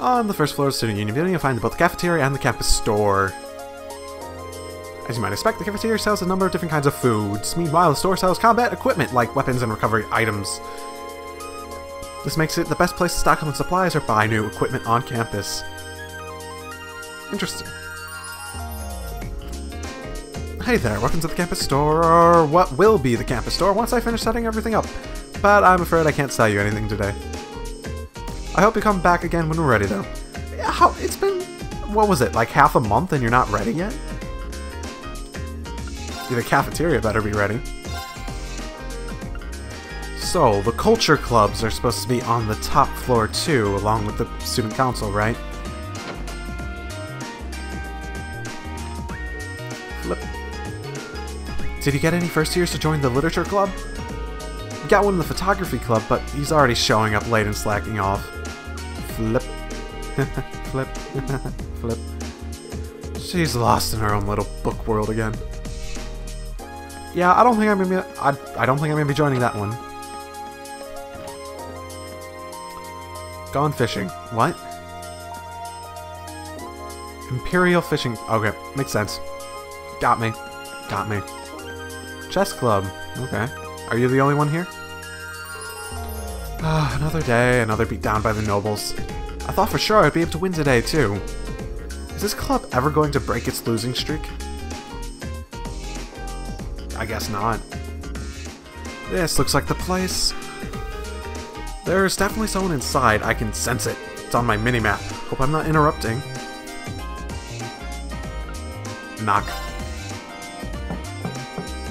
On the first floor of the Student Union building, you'll find both the cafeteria and the campus store. As you might expect, the cafeteria sells a number of different kinds of foods. Meanwhile, the store sells combat equipment like weapons and recovery items. This makes it the best place to stock up on supplies or buy new equipment on campus. Interesting. Hey there, welcome to the campus store, or what will be the campus store once I finish setting everything up. But I'm afraid I can't sell you anything today. I hope you come back again when we're ready, though. It's been, what was it, like half a month and you're not ready yet? The cafeteria better be ready. So, the culture clubs are supposed to be on the top floor too, along with the student council, right? Flip. Did you get any first years to join the literature club? We got one in the photography club, but he's already showing up late and slacking off. Flip. Flip. Flip. She's lost in her own little book world again. Yeah, I don't think I'm gonna be joining that one. Gone fishing. What? Imperial fishing. Okay, makes sense. Got me. Got me. Chess club. Okay. Are you the only one here? Ah, another day, another beat down by the nobles. I thought for sure I'd be able to win today, too. Is this club ever going to break its losing streak? I guess not. This looks like the place. There's definitely someone inside. I can sense it. It's on my minimap. Hope I'm not interrupting. Knock.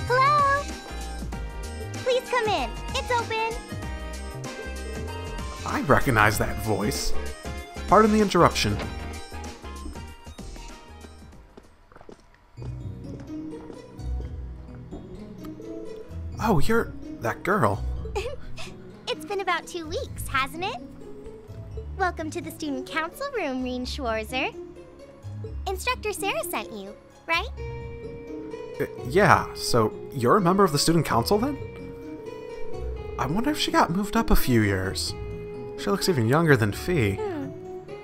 Hello? Please come in. It's open. I recognize that voice. Pardon the interruption. Oh, you're that girl. It's been about 2 weeks, hasn't it? Welcome to the student council room, Reen Schwarzer. Instructor Sarah sent you, right? Yeah, so you're a member of the student council then? I wonder if she got moved up a few years. She looks even younger than Fee.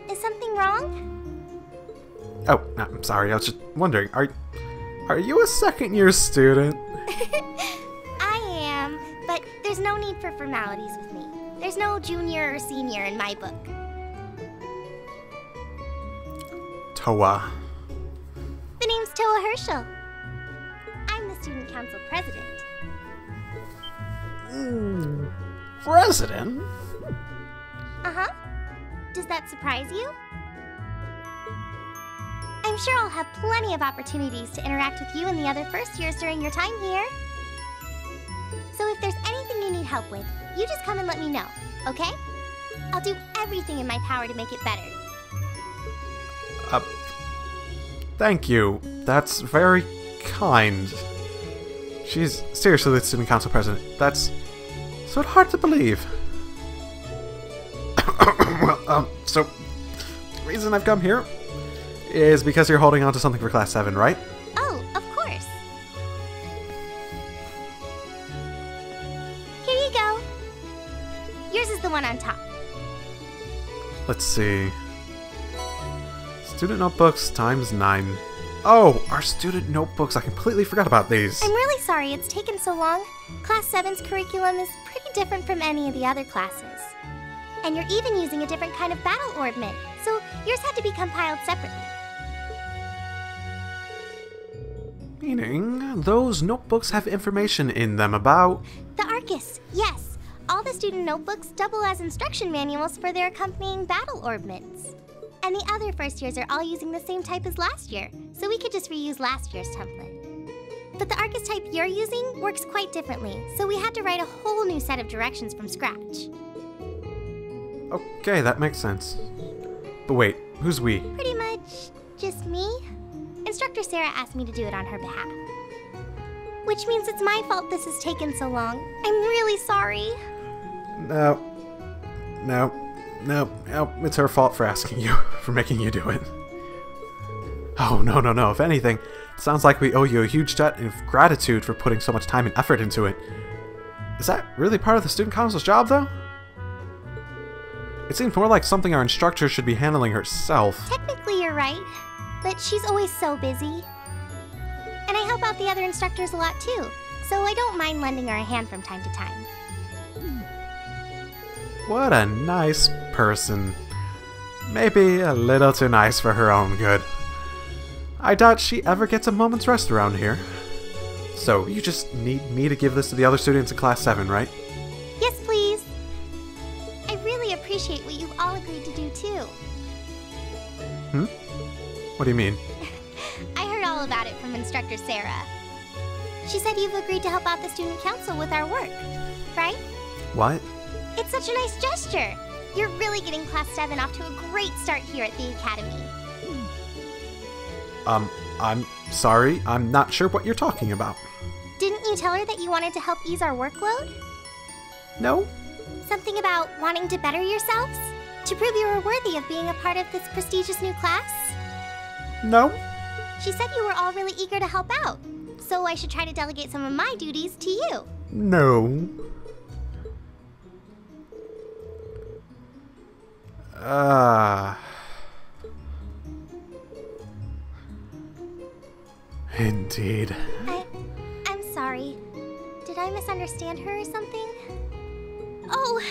Is something wrong? Oh, no, I'm sorry, I was just wondering, are you a second-year student? I am, but there's no need for formalities with me. There's no junior or senior in my book. Toa. The name's Toa Herschel. I'm the student council president. President? Uh-huh. Does that surprise you? I'm sure I'll have plenty of opportunities to interact with you and the other first years during your time here. So if there's anything you need help with, you just come and let me know, okay? I'll do everything in my power to make it better. Thank you. That's very kind. She's seriously the student council president. That's so hard to believe. Well, so the reason I've come here is because you're holding on to something for Class 7, right? Oh, of course. Here you go. Yours is the one on top. Let's see. Student notebooks times 9. Oh, our student notebooks. I completely forgot about these. I'm really sorry it's taken so long. Class 7's curriculum is pretty different from any of the other classes. And you're even using a different kind of battle orbment, so yours had to be compiled separately. Meaning, those notebooks have information in them about... The Arcus, yes. All the student notebooks double as instruction manuals for their accompanying battle orbments. And the other first years are all using the same type as last year, so we could just reuse last year's template. But the Arcus type you're using works quite differently, so we had to write a whole new set of directions from scratch. Okay, that makes sense. But wait, who's we? Pretty much just me. Instructor Sarah asked me to do it on her behalf. Which means it's my fault this has taken so long. I'm really sorry. No, it's her fault for asking you, for making you do it. Oh, no. If anything, Sounds like we owe you a huge debt of gratitude for putting so much time and effort into it. Is that really part of the student council's job, though? It seems more like something our instructor should be handling herself. Technically, you're right, but she's always so busy. And I help out the other instructors a lot too, so I don't mind lending her a hand from time to time. What a nice person. Maybe a little too nice for her own good. I doubt she ever gets a moment's rest around here. So, you just need me to give this to the other students in Class 7, right? Yes, please. I really appreciate what you've all agreed to do too. Hmm? What do you mean? I heard all about it from Instructor Sarah. She said you've agreed to help out the student council with our work, right? What? It's such a nice gesture. You're really getting Class 7 off to a great start here at the Academy. I'm sorry. I'm not sure what you're talking about. Didn't you tell her that you wanted to help ease our workload? No? Something about wanting to better yourselves? To prove you were worthy of being a part of this prestigious new class? No? She said you were all really eager to help out, so I should try to delegate some of my duties to you. No. Indeed. I'm sorry. Did I misunderstand her or something? Oh,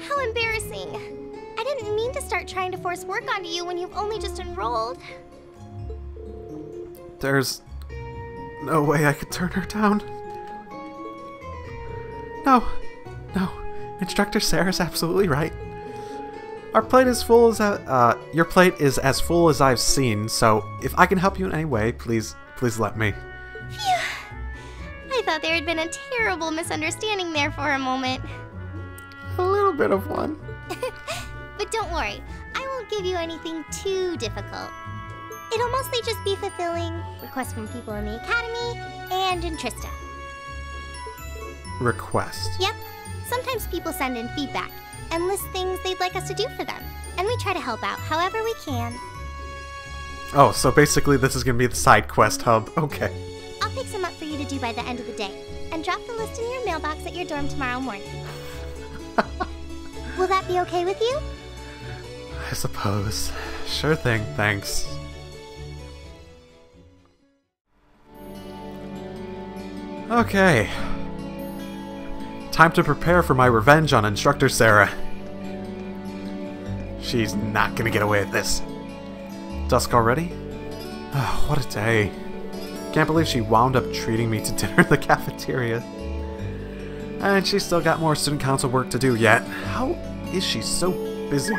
how embarrassing. I didn't mean to start trying to force work onto you when you've only just enrolled. There's no way I could turn her down. No. Instructor Sarah's absolutely right. Our plate is full as your plate is as full as I've seen, so if I can help you in any way, please let me. Phew. I thought there had been a terrible misunderstanding there for a moment. A little bit of one. But don't worry, I won't give you anything too difficult. It'll mostly just be fulfilling requests from people in the Academy and in Trista. Request? Yep. Sometimes people send in feedback and list things they'd like us to do for them, and we try to help out however we can. Oh, so basically this is gonna be the side quest hub. Okay. I'll pick some up for you to do by the end of the day, and drop the list in your mailbox at your dorm tomorrow morning. Will that be okay with you? I suppose. Sure thing, thanks. Okay. Time to prepare for my revenge on Instructor Sarah. She's not gonna get away with this. Dusk already? Oh, what a day. Can't believe she wound up treating me to dinner in the cafeteria. And she's still got more student council work to do yet. How is she so busy?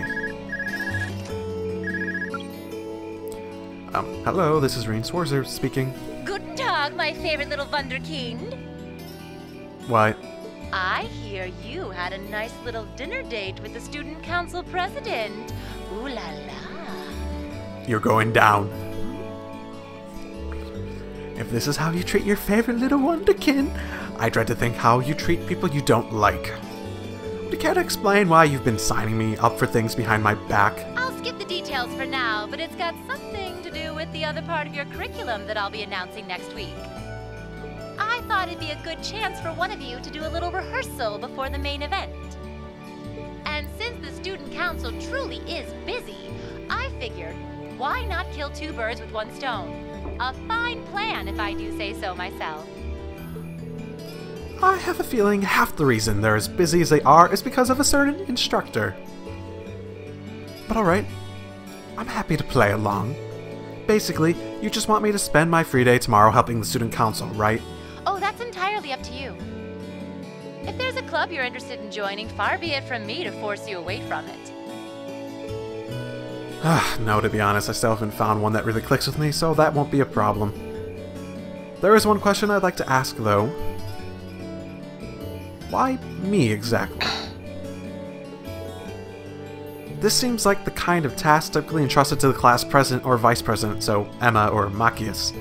Hello, this is Rein Swarzer speaking. Guten Tag, my favorite little Wunderkind. What? I hear you had a nice little dinner date with the student council president. Ooh la la. You're going down. If this is how you treat your favorite little wonderkin, I dread to think how you treat people you don't like. Would you care to explain why you've been signing me up for things behind my back? I'll skip the details for now, but it's got something to do with the other part of your curriculum that I'll be announcing next week. I thought it'd be a good chance for one of you to do a little rehearsal before the main event. And since the student council truly is busy, I figured, why not kill two birds with one stone? A fine plan, if I do say so myself. I have a feeling half the reason they're as busy as they are is because of a certain instructor. But alright, I'm happy to play along. Basically, you just want me to spend my free day tomorrow helping the student council, right? Oh, that's entirely up to you. If there's a club you're interested in joining, far be it from me to force you away from it. No, to be honest, I still haven't found one that really clicks with me, so that won't be a problem. There is one question I'd like to ask, though. Why me, exactly? This seems like the kind of task typically entrusted to the class president or vice president, so Emma or Machias.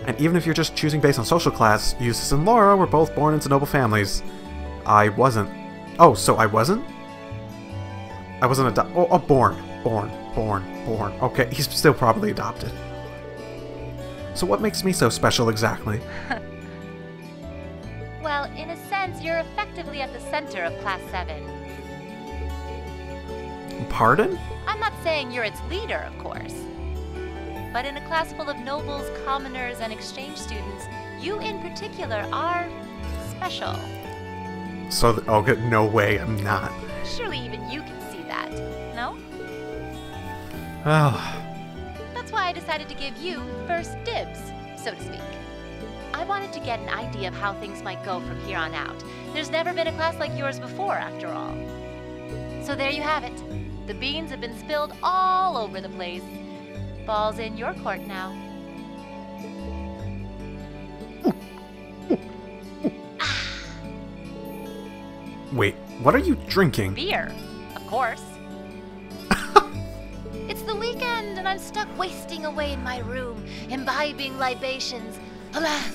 And even if you're just choosing based on social class, Eustace and Laura were both born into noble families. I wasn't. Oh, so I wasn't? I wasn't born. Okay, he's still probably adopted. So what makes me so special exactly? Well, in a sense, you're effectively at the center of Class 7. Pardon? I'm not saying you're its leader, of course. But in a class full of nobles, commoners, and exchange students, you in particular are special. So, oh, no way, I'm not. Surely even you can see that, no? Oh. That's why I decided to give you first dibs, so to speak. I wanted to get an idea of how things might go from here on out. There's never been a class like yours before, after all. So there you have it. The beans have been spilled all over the place. Ball's in your court now. Wait, what are you drinking? Beer, of course. It's the weekend and I'm stuck wasting away in my room, imbibing libations. Alas,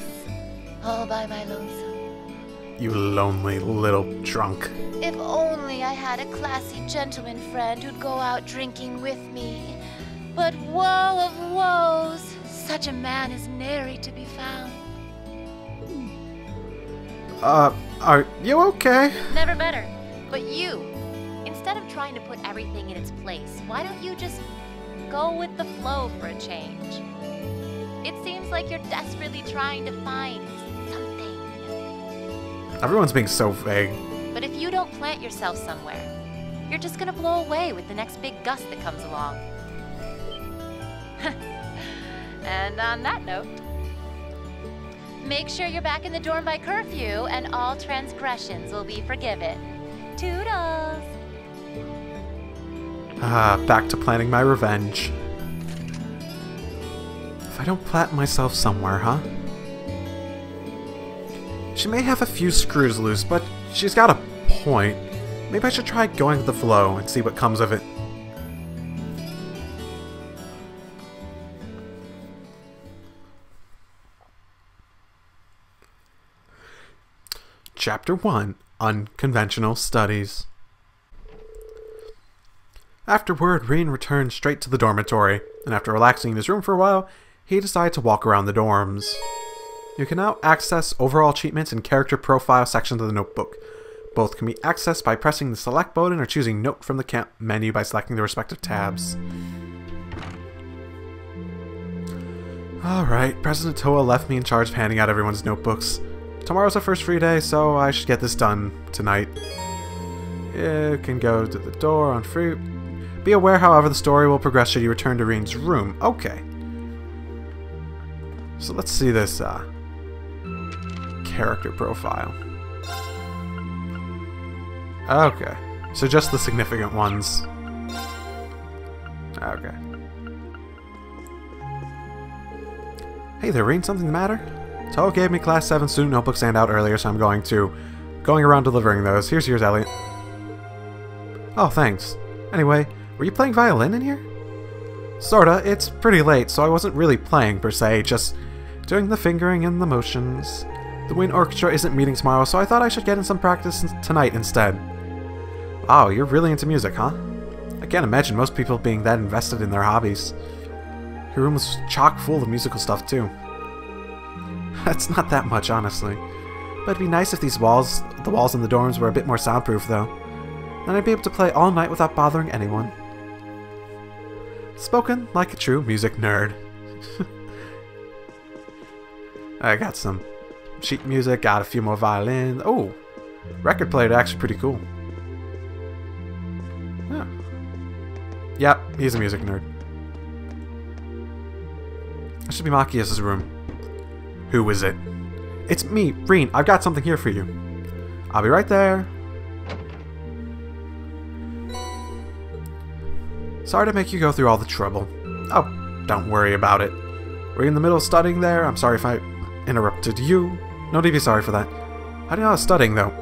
all by my lonesome. You lonely little drunk. If only I had a classy gentleman friend who'd go out drinking with me. But woe of woes, such a man is nary to be found. Are you okay? Never better. But you, instead of trying to put everything in its place, why don't you just go with the flow for a change? It seems like you're desperately trying to find something. Everyone's being so vague. But if you don't plant yourself somewhere, you're just gonna blow away with the next big gust that comes along. And on that note, make sure you're back in the dorm by curfew and all transgressions will be forgiven. Toodles! Back to planning my revenge. If I don't plant myself somewhere, huh? She may have a few screws loose, but she's got a point. Maybe I should try going with the flow and see what comes of it. Chapter 1: Unconventional Studies. Afterward, Reen returned straight to the dormitory, and after relaxing in his room for a while, he decided to walk around the dorms. You can now access overall achievements and character profile sections of the notebook. Both can be accessed by pressing the select button or choosing Note from the camp menu by selecting the respective tabs. Alright, President Toa left me in charge of handing out everyone's notebooks. Tomorrow's our first free day, so I should get this done tonight. You can go to the door on free. Be aware, however, the story will progress should you return to Reen's room. Okay. So let's see this, character profile. Okay. So just the significant ones. Okay. Hey there, Reen, something the matter? Toa gave me Class 7 student notebooks handout earlier, so I'm going around delivering those. Here's yours, Elliot. Oh, thanks. Anyway, were you playing violin in here? Sorta. It's pretty late, so I wasn't really playing, per se, just doing the fingering and the motions. The wind orchestra isn't meeting tomorrow, so I thought I should get in some practice tonight instead. Wow, you're really into music, huh? I can't imagine most people being that invested in their hobbies. Your room was chock full of musical stuff, too. That's not that much, honestly. But it'd be nice if the walls in the dorms were a bit more soundproof, though. Then I'd be able to play all night without bothering anyone. Spoken like a true music nerd. I got some sheet music, got a few more violins. Oh, record player, actually pretty cool. Yeah. Yep, he's a music nerd. That should be Machias' room. Who is it? It's me, Reen. I've got something here for you. I'll be right there. Sorry to make you go through all the trouble. Oh, don't worry about it. Were you in the middle of studying there? I'm sorry if I interrupted you. No need to be sorry for that. How do you know I was studying, though?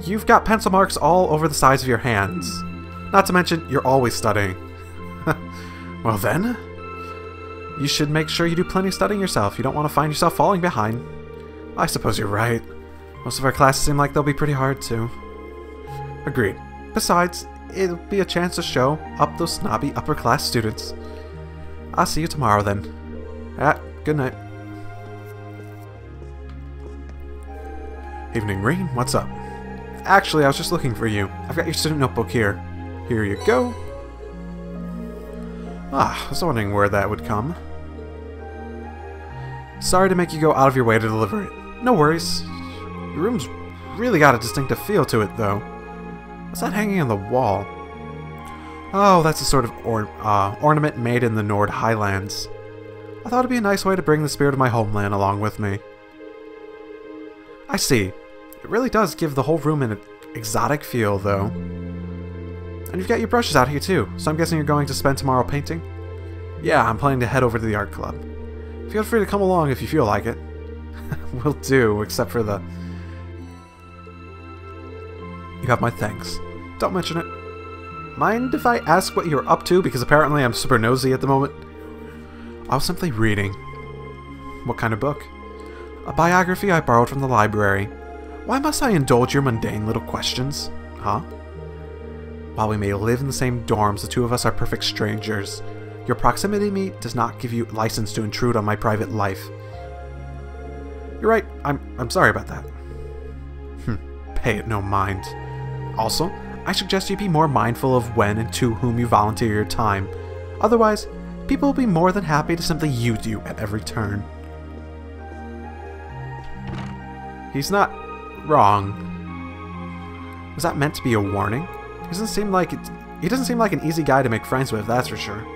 You've got pencil marks all over the sides of your hands. Not to mention, you're always studying. Well then, you should make sure you do plenty of studying yourself. You don't want to find yourself falling behind. I suppose you're right. Most of our classes seem like they'll be pretty hard, too. Agreed. Besides, it'll be a chance to show up those snobby upper-class students. I'll see you tomorrow, then. Good night. Evening, Rain. What's up? Actually, I was just looking for you. I've got your student notebook here. Here you go. Ah, I was wondering where that would come. Sorry to make you go out of your way to deliver it. No worries. Your room's really got a distinctive feel to it, though. What's that hanging on the wall? Oh, that's a sort of ornament made in the Nord Highlands. I thought it'd be a nice way to bring the spirit of my homeland along with me. I see. It really does give the whole room an exotic feel, though. And you've got your brushes out here, too, so I'm guessing you're going to spend tomorrow painting? Yeah, I'm planning to head over to the art club. Feel free to come along if you feel like it. Will do, except for the... You have my thanks. Don't mention it. Mind if I ask what you're up to, because apparently I'm super nosy at the moment? I was simply reading. What kind of book? A biography I borrowed from the library. Why must I indulge your mundane little questions? Huh? While we may live in the same dorms, the two of us are perfect strangers. Your proximity to me does not give you license to intrude on my private life. You're right, I'm sorry about that. Pay it no mind. Also, I suggest you be more mindful of when and to whom you volunteer your time. Otherwise, people will be more than happy to simply use you at every turn. He's not wrong. Was that meant to be a warning? He doesn't seem like an easy guy to make friends with, that's for sure.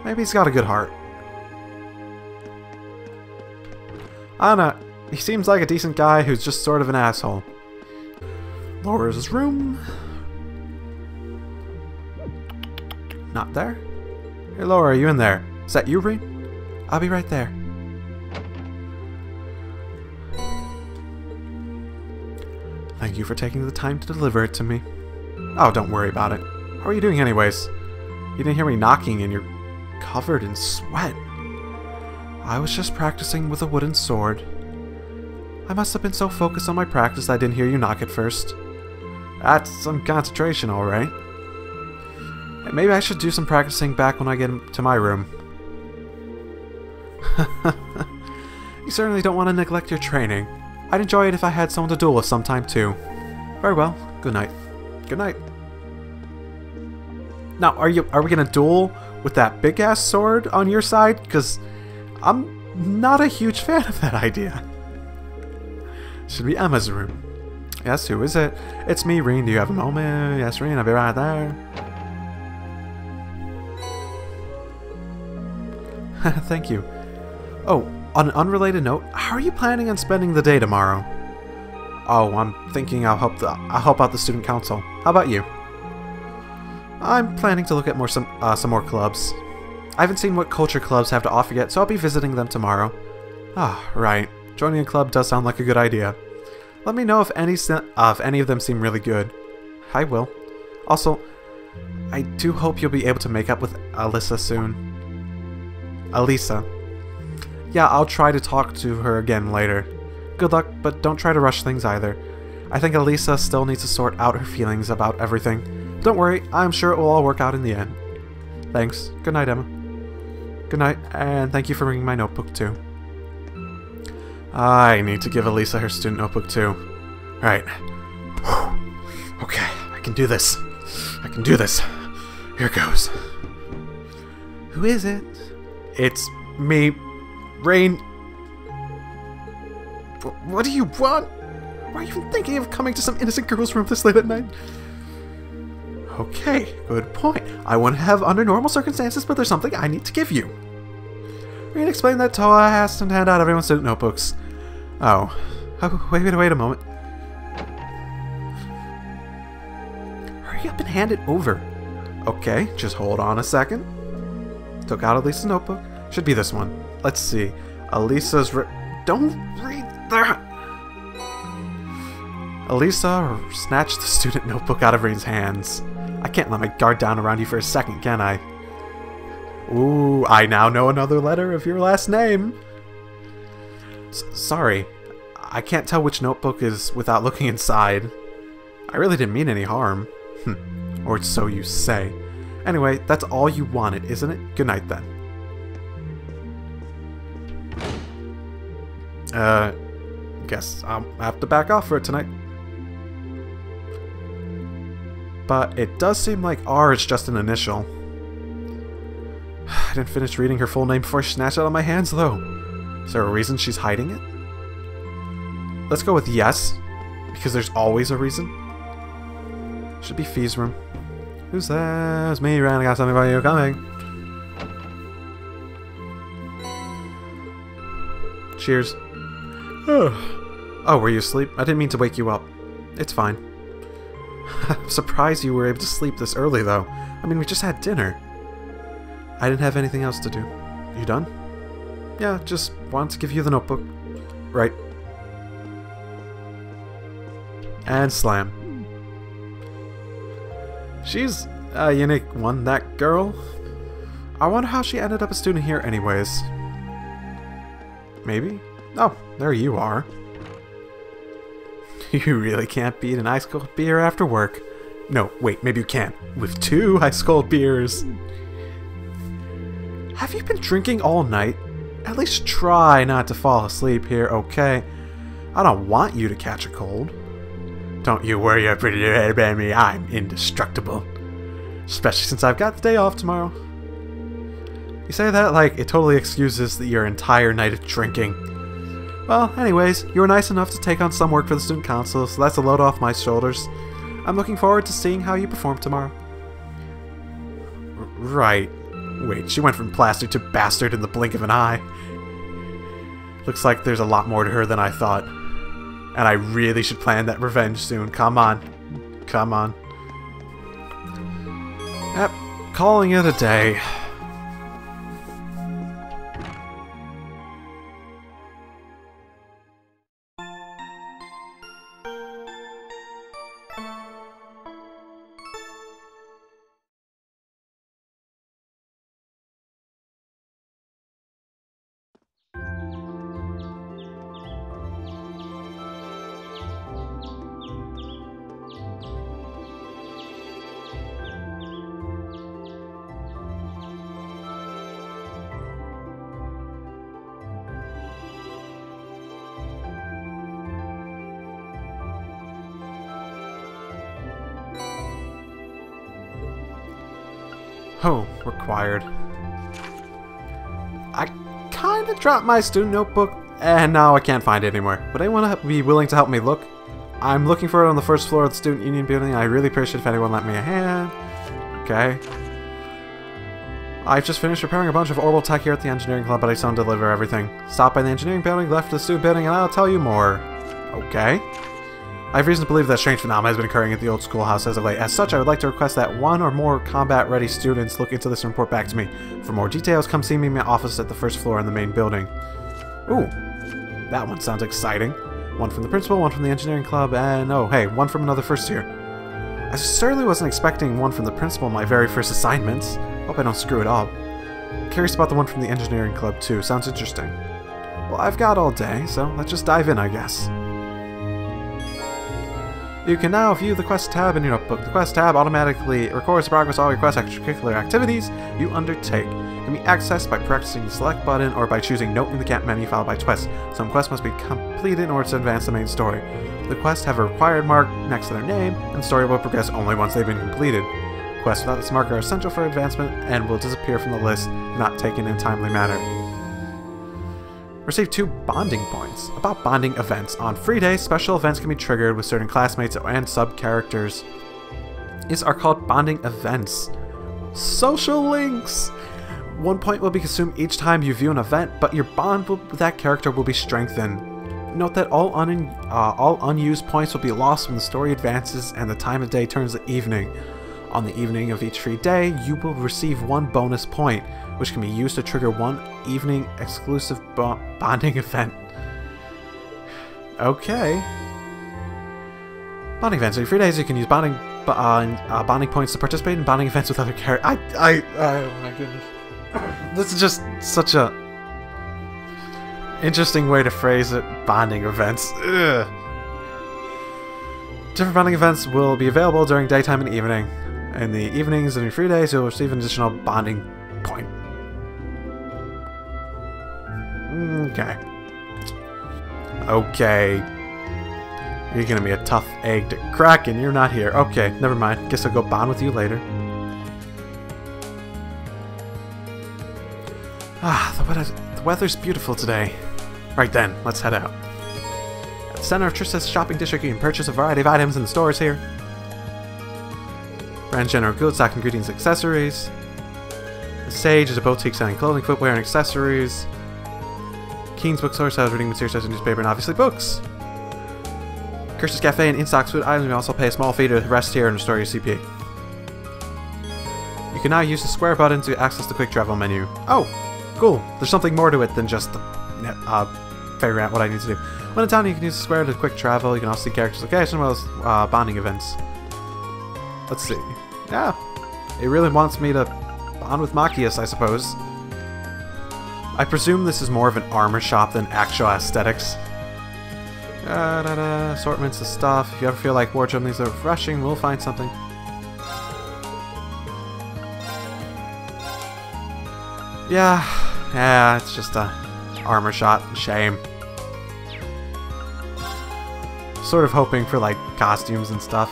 Maybe he's got a good heart. I don't know. He seems like a decent guy who's just sort of an asshole. Laura's room. Not there. Hey Laura, are you in there? Is that you, Rain? I'll be right there. Thank you for taking the time to deliver it to me. Oh, don't worry about it. How are you doing anyways? You didn't hear me knocking and you're covered in sweat. I was just practicing with a wooden sword. I must have been so focused on my practice that I didn't hear you knock at first. That's some concentration, alright. Maybe I should do some practicing back when I get to my room. You certainly don't want to neglect your training. I'd enjoy it if I had someone to duel with sometime too. Very well. Good night. Good night. Now, are we gonna duel with that big ass sword on your side? Because I'm not a huge fan of that idea. Should be Emma's room. Yes, who is it? It's me, Reen. Do you have a moment? Yes, Reen, I'll be right there. Thank you. Oh, on an unrelated note, how are you planning on spending the day tomorrow? Oh, I'm thinking I'll help out the student council. How about you? I'm planning to look at some more clubs. I haven't seen what culture clubs have to offer yet, so I'll be visiting them tomorrow. Ah, right. Joining a club does sound like a good idea. Let me know if any of them seem really good. I will. Also, I do hope you'll be able to make up with Alyssa soon. Alisa. Yeah, I'll try to talk to her again later. Good luck, but don't try to rush things either. I think Alisa still needs to sort out her feelings about everything. Don't worry, I'm sure it will all work out in the end. Thanks. Good night, Emma. Good night, and thank you for bringing my notebook too. I need to give Alisa her student notebook too. Alright. Okay, I can do this. I can do this. Here goes. Who is it? It's me, Rain. What do you want? Why are you even thinking of coming to some innocent girl's room this late at night? Okay, good point. I wouldn't have under normal circumstances, but there's something I need to give you. Rain explained that Toa has to hand out everyone's student notebooks. Oh, wait a moment. Hurry up and hand it over. Okay, just hold on a second. Took out Elisa's notebook. Should be this one. Let's see. Elisa's don't read that! Elisa snatched the student notebook out of Rain's hands. I can't let my guard down around you for a second, can I? Ooh, I now know another letter of your last name. Sorry. I can't tell which notebook is without looking inside. I really didn't mean any harm. Or so you say. Anyway, that's all you wanted, isn't it? Good night then. Guess I'll have to back off for it tonight. But it does seem like R is just an initial. I didn't finish reading her full name before she snatched it out of my hands, though. Is there a reason she's hiding it? Let's go with yes, because there's always a reason. Should be Fee's room. Who's there? It's me, Ren. I got something about you coming. Cheers. Oh, were you asleep? I didn't mean to wake you up. It's fine. I'm surprised you were able to sleep this early, though. I mean, we just had dinner. I didn't have anything else to do. You done? Yeah, just wanted to give you the notebook. Right. And slam. She's a unique one, that girl. I wonder how she ended up a student here anyways. Maybe? Oh, there you are. You really can't beat an ice-cold beer after work. No, wait, maybe you can. With 2 ice-cold beers. Have you been drinking all night? At least try not to fall asleep here, okay? I don't want you to catch a cold. Don't you worry your pretty head about me, I'm indestructible. Especially since I've got the day off tomorrow. You say that like it totally excuses your entire night of drinking. Well, anyways, you were nice enough to take on some work for the student council, so that's a load off my shoulders. I'm looking forward to seeing how you perform tomorrow. Right. Wait, she went from plaster to bastard in the blink of an eye. Looks like there's a lot more to her than I thought. And I really should plan that revenge soon. Come on. Come on. Yep, calling it a day. Oh, required. I kinda dropped my student notebook, and now I can't find it anymore. Would anyone be willing to help me look? I'm looking for it on the first floor of the student union building. I really appreciate if anyone lent me a hand. Okay. I've just finished repairing a bunch of orbital tech here at the engineering club, but I still don't deliver everything. Stopped by the engineering building, left the student building, and I'll tell you more. Okay. I have reason to believe that strange phenomenon has been occurring at the old schoolhouse as of late. As such, I would like to request that one or more combat-ready students look into this and report back to me. For more details, come see me in my office at the first floor in the main building. Ooh, that one sounds exciting. One from the principal, one from the engineering club, and oh, hey, one from another first year. I certainly wasn't expecting one from the principal in my very first assignments. Hope I don't screw it up. Curious about the one from the engineering club too. Sounds interesting. Well, I've got all day, so let's just dive in, I guess. You can now view the Quest tab in your notebook. The Quest tab automatically records the progress of all your Quest extracurricular activities you undertake. It can be accessed by pressing the select button or by choosing Note in the Camp menu followed by Quest. Some quests must be completed in order to advance the main story. The quests have a required mark next to their name, and the story will progress only once they've been completed. Quests without this marker are essential for advancement and will disappear from the list if not taken in a timely manner. Receive 2 bonding points. About bonding events. On free days, special events can be triggered with certain classmates and sub-characters. These are called bonding events. Social links! 1 point will be consumed each time you view an event, but your bond with that character will be strengthened. Note that all unused points will be lost when the story advances and the time of day turns to evening. On the evening of each free day, you will receive 1 bonus point, which can be used to trigger 1 evening exclusive bonding event. Okay. Bonding events. On free days, you can use bonding points to participate in bonding events with other characters. Oh my goodness. This is just such a interesting way to phrase it. Bonding events. Ugh. Different bonding events will be available during daytime and evening. In the evenings and in free days, you'll receive an additional bonding point. Okay. Okay. You're gonna be a tough egg to crack and you're not here. Okay, never mind. Guess I'll go bond with you later. Ah, the weather's beautiful today. Right then, let's head out. At the center of Trista's shopping district, you can purchase a variety of items in the stores here. Brand general goods, stock ingredients, accessories. The Sage is a boutique selling clothing, footwear, and accessories. Keen's bookstore sells reading materials such as newspaper and obviously books. Kirsten's Cafe and in-stock food items. You also pay a small fee to rest here and restore your CP. You can now use the square button to access the quick travel menu. Oh, cool. There's something more to it than just figuring out what I need to do. When in town, you can use the square to quick travel. You can also see characters' location as well as bonding events. Let's see. Yeah, it really wants me to bond with Machias, I suppose. I presume this is more of an armor shop than actual aesthetics. Assortments of stuff. If you ever feel like wardrobe needs are refreshing, we'll find something. Yeah, it's just a armor shop. Shame. Sort of hoping for like costumes and stuff.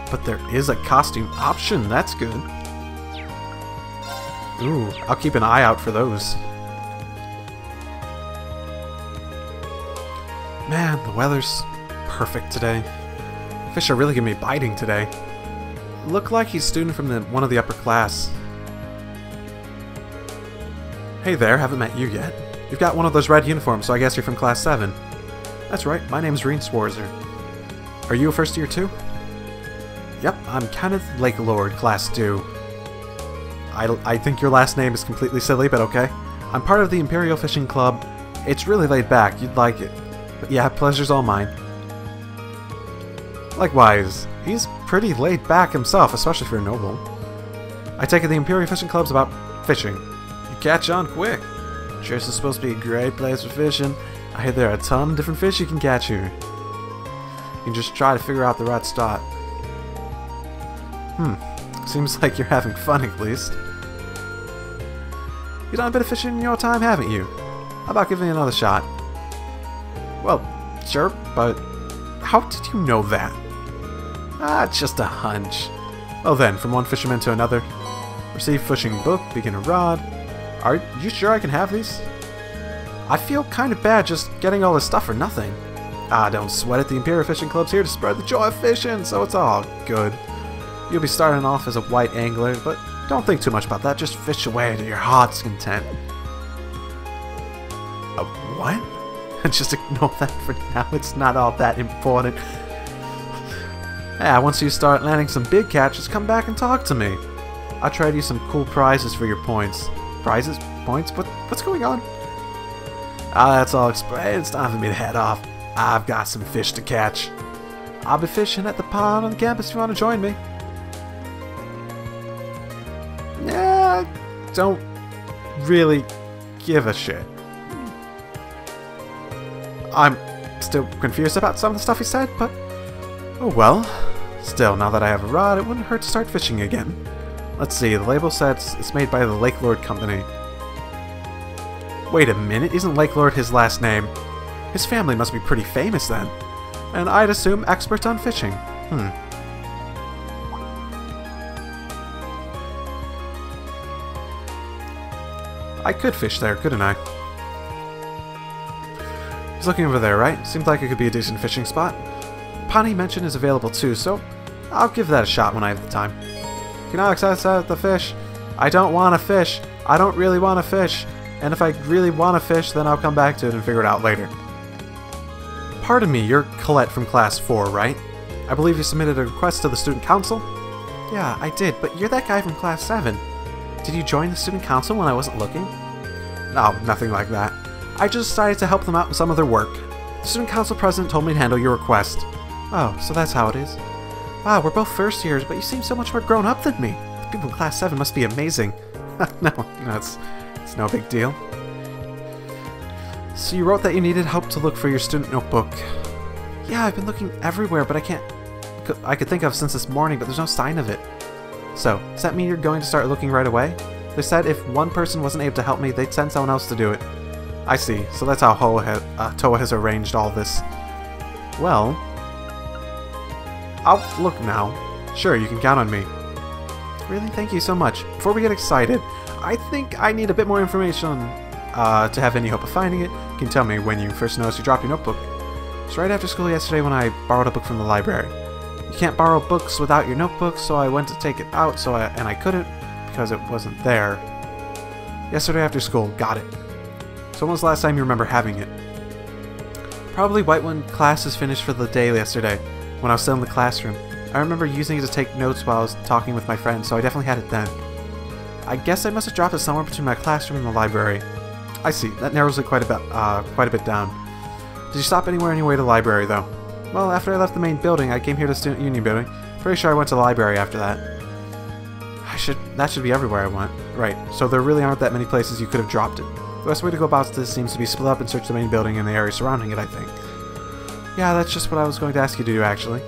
But there is a costume option. That's good. Ooh, I'll keep an eye out for those. Man, the weather's perfect today. Fish are really gonna be biting today. Look like he's a student from one of the upper class. Hey there, haven't met you yet. You've got one of those red uniforms, so I guess you're from class 7. That's right, my name's Reen Swarzer. Are you a first year too? Yep, I'm Kenneth Lake Lord, class 2. I think your last name is completely silly, but okay. I'm part of the Imperial Fishing Club. It's really laid back, you'd like it. But yeah, pleasure's all mine. Likewise, he's pretty laid back himself, especially for a noble. I take it the Imperial Fishing Club's about fishing. You catch on quick. Sure, this is supposed to be a great place for fishing. I hear there are a ton of different fish you can catch here. You can just try to figure out the right spot. Seems like you're having fun at least. You've done a bit of fishing in your time, haven't you? How about giving it another shot? Well, sure, but how did you know that? Ah, it's just a hunch. Well then, from one fisherman to another. Receive fishing book, beginner rod. Are you sure I can have these? I feel kind of bad just getting all this stuff for nothing. Ah, don't sweat it. The Imperial Fishing Club's here to spread the joy of fishing, so it's all good. You'll be starting off as a white angler, but don't think too much about that. Just fish away to your heart's content. A what? Just ignore that for now. It's not all that important. Yeah, once you start landing some big catches, come back and talk to me. I'll trade you some cool prizes for your points. Prizes? Points? What's going on? Ah, that's all explained. It's time for me to head off. I've got some fish to catch. I'll be fishing at the pond on the campus if you want to join me. Yeah, don't really give a shit. I'm still confused about some of the stuff he said, but oh well. Still, now that I have a rod, it wouldn't hurt to start fishing again. Let's see, the label says it's made by the Lake Lord Company. Wait a minute, isn't Lake Lord his last name? His family must be pretty famous then. And I'd assume expert on fishing. I could fish there, couldn't I? He's looking over there, right? Seems like it could be a decent fishing spot. Pond he mentioned is available too, so I'll give that a shot when I have the time. Can I access the fish? I don't want to fish. I don't really want to fish. And if I really want to fish, then I'll come back to it and figure it out later. Pardon me, you're Colette from Class 4, right? I believe you submitted a request to the Student Council? Yeah, I did, but you're that guy from Class 7. Did you join the Student Council when I wasn't looking? No, nothing like that. I just decided to help them out in some of their work. The Student Council President told me to handle your request. Oh, so that's how it is. Wow, we're both first years, but you seem so much more grown up than me. The people in Class 7 must be amazing. No, it's no big deal. So you wrote that you needed help to look for your student notebook. Yeah, I've been looking everywhere, but I could think of since this morning, but there's no sign of it. So, does that mean you're going to start looking right away? They said if one person wasn't able to help me, they'd send someone else to do it. I see, so that's how Toa has arranged all this. Well, I'll look now. Sure, you can count on me. Really? Thank you so much. Before we get excited, I think I need a bit more information to have any hope of finding it. Can you tell me when you first noticed you dropped your notebook? It was right after school yesterday when I borrowed a book from the library. You can't borrow books without your notebook, so I went to take it out, and I couldn't because it wasn't there. Yesterday after school, got it. So when was the last time you remember having it? Probably right when classes finished for the day yesterday, when I was still in the classroom. I remember using it to take notes while I was talking with my friends, so I definitely had it then. I guess I must have dropped it somewhere between my classroom and the library. I see, that narrows it quite a bit down. Did you stop anywhere on your way to the library, though? Well, after I left the main building, I came here to the Student Union building. Pretty sure I went to the library after that. That should be everywhere I went. Right, so there really aren't that many places you could have dropped it. The best way to go about this seems to be split up and search the main building and the area surrounding it, I think. Yeah, that's just what I was going to ask you to do, actually.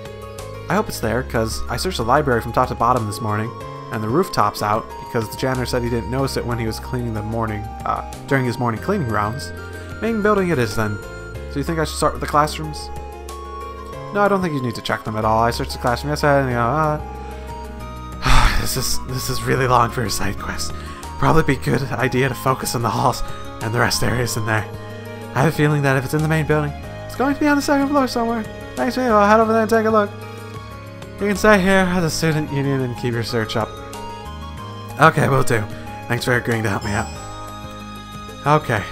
I hope it's there, because I searched the library from top to bottom this morning, and the rooftop's out, because the janitor said he didn't notice it when he was cleaning during his morning cleaning rounds. Main building it is, then. So you think I should start with the classrooms? No, I don't think you need to check them at all. I searched the classroom yesterday, and this is really long for a side quest. Probably be a good idea to focus on the halls and the rest areas in there. I have a feeling that if it's in the main building, it's going to be on the second floor somewhere. Thanks, me. I'll head over there and take a look. You can stay here at the Student Union and keep your search up. Okay, will do. Thanks for agreeing to help me out. Okay.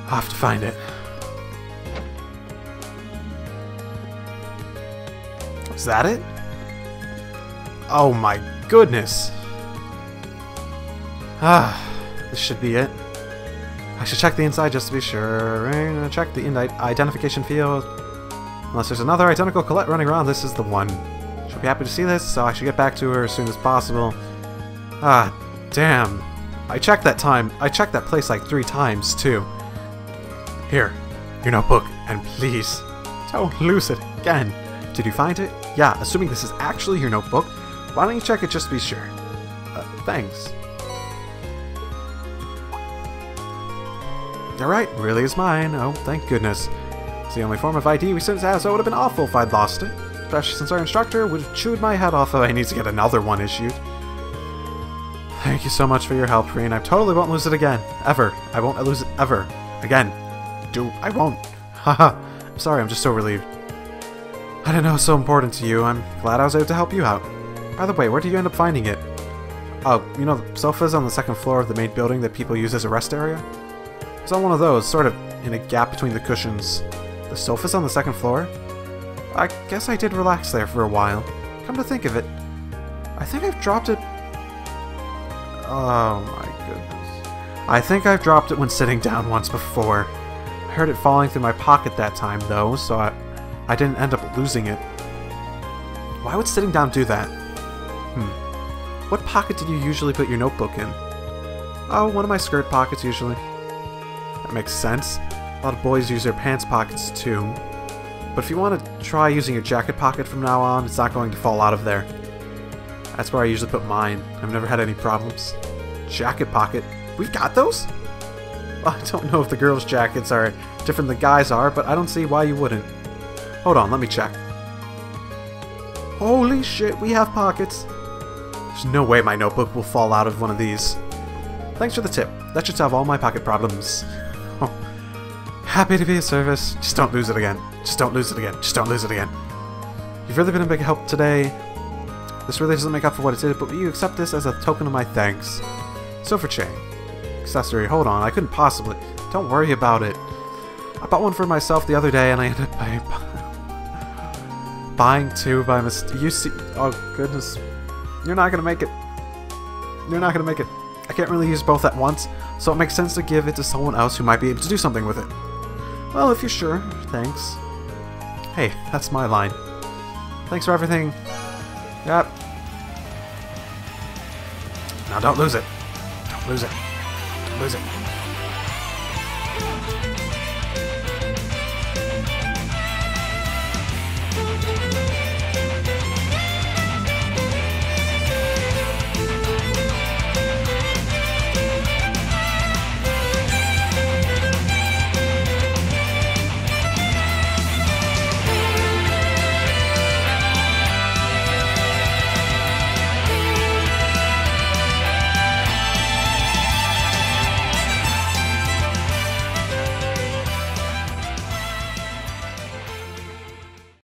I'll have to find it. Is that it? Oh my goodness. This should be it. I should check the inside just to be sure. Check the identification field. Unless there's another identical Colette running around, this is the one. She'll be happy to see this, so I should get back to her as soon as possible. Ah, damn. I checked that place like 3 times, too. Here, your notebook, and please, don't lose it again. Did you find it? Yeah, assuming this is actually your notebook, why don't you check it just to be sure? Thanks. Alright, really is mine. Oh, thank goodness. It's the only form of ID we students have, so it would have been awful if I'd lost it. Especially since our instructor would have chewed my head off if I need to get another one issued. Thank you so much for your help, Reen. I totally won't lose it again. Ever. I won't lose it ever. Again. I won't. Haha. I'm sorry, I'm just so relieved. I didn't know it was so important to you. I'm glad I was able to help you out. By the way, where did you end up finding it? Oh, you know the sofas on the second floor of the main building that people use as a rest area? It's on one of those, sort of in a gap between the cushions. The sofa's on the second floor? I guess I did relax there for a while. Come to think of it, I think I've dropped it... Oh my goodness. I think I've dropped it when sitting down once before. I heard it falling through my pocket that time though, so I didn't end up losing it. Why would sitting down do that? What pocket did you usually put your notebook in? Oh, one of my skirt pockets usually. That makes sense. A lot of boys use their pants pockets too. But if you want to try using your jacket pocket from now on, it's not going to fall out of there. That's where I usually put mine. I've never had any problems. Jacket pocket? We've got those? Well, I don't know if the girls' jackets are different than guys are, but I don't see why you wouldn't. Hold on, let me check. Holy shit, we have pockets. There's no way my notebook will fall out of one of these. Thanks for the tip. That should solve all my pocket problems. Oh. Happy to be of service. Just don't lose it again. Just don't lose it again. Just don't lose it again. You've really been a big help today. This really doesn't make up for what it did, but will you accept this as a token of my thanks? So for chain. Accessory. Hold on. I couldn't possibly. Don't worry about it. I bought one for myself the other day, and I ended up buying 2 by mistake. You see. Oh, goodness. You're not going to make it. You're not going to make it. I can't really use both at once, so it makes sense to give it to someone else who might be able to do something with it. Well, if you're sure. Thanks. Hey, that's my line. Thanks for everything. Yep. Now don't lose it. Don't lose it. Don't lose it.